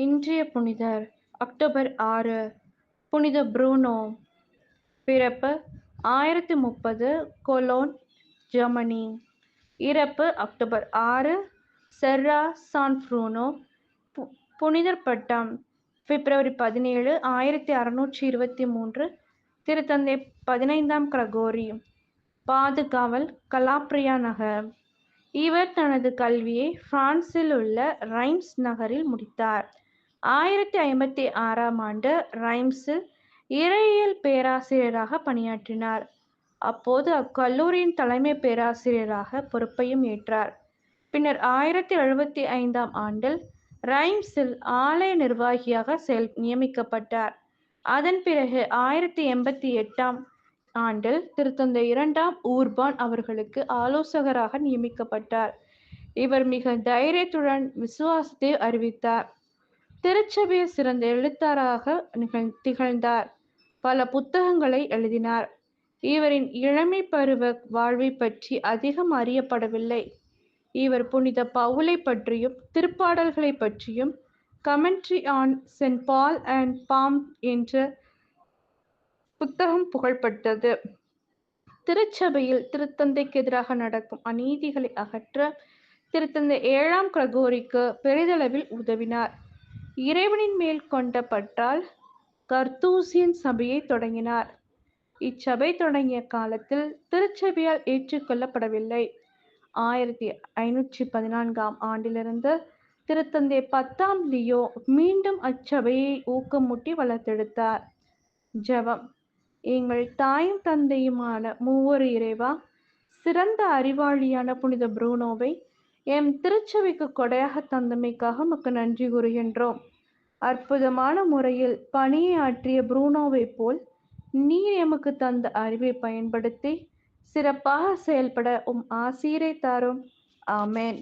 இன்றைய புனிதர் அக்டோபர் 6 புனித புரூனோ. பிறப்பு 1030 கொலோன், ஜெர்மனி. இறப்பு அக்டோபர் 6 செர்ரா சான் புரூனோ. புனிதர் பட்டம் பிப்ரவரி 17 1623 திருத்தந்தை 15ஆம் கிரகோரி. பாதுகாவல் கலாப்ரியா நகர். இவர் தனது கல்வியை பிரான்சில் உள்ள ரைம்ஸ் நகரில் முடித்தார். 1056ஆம் ஆண்டு ரைம்ஸில் இறையியல் பேராசிரியராக பணியாற்றினார். அப்போது அக்கல்லூரியின் தலைமை பேராசிரியராக பொறுப்பையும் ஏற்றார். பின்னர் 1075ஆம் ஆண்டில் ரைம்ஸில் ஆலய நிர்வாகியாக நியமிக்கப்பட்டார். அதன் பிறகு 1088ஆம் ஆண்டில் திருத்தந்தை 2ஆம் ஊர்பான் அவர்களுக்கு ஆலோசகராக நியமிக்கப்பட்டார். இவர் மிக தைரியத்துடன் விசுவாசத்தை அறிவித்தார். திருச்சபையில் சிறந்த எழுத்தாளராக திகழ்ந்தார். பல புத்தகங்களை எழுதினார். இவரின் இளமை பருவ வாழ்வை பற்றி அதிகம் அறியப்படவில்லை. இவர் புனித பவுலை பற்றியும் திருப்பாடல்களை பற்றியும் commentary on Saint Paul and பாம் என்ற புத்தகம் புகழ்பெற்றது. திருச்சபையில் திருத்தந்தைக்கு எதிராக நடக்கும் அநீதிகளை அகற்ற திருத்தந்தை 7ஆம் கிரகோரிக்கு பெரிதளவில் உதவினார். இறைவனின் மேல் கொண்ட பற்றால் கர்த்தூசியன் சபையை தொடங்கினார். இச்சபை தொடங்கிய காலத்தில் திருச்சபையால் ஏற்றுக்கொள்ளப்படவில்லை. 1514ஆம் ஆண்டிலிருந்து திருத்தந்தை 10ஆம் லியோ மீண்டும் அச்சபையை ஊக்கமூட்டி வளர்த்தெடுத்தார். ஜெபம். எங்கள் தாயும் தந்தையுமான மூவொரு இறைவா, சிறந்த அறிவாளியான புனித புரூனோவை எம் திருச்சபைக்கு கொடையாக தந்தமைக்காக உமக்கு நன்றி கூறுகின்றோம். அற்புதமான முறையில் பணியை ஆற்றிய புரூனோவை போல் நீர் எமக்கு தந்த அறிவை பயன்படுத்தி சிறப்பாக செயல்பட ஆசீரை தாரும். ஆமென்.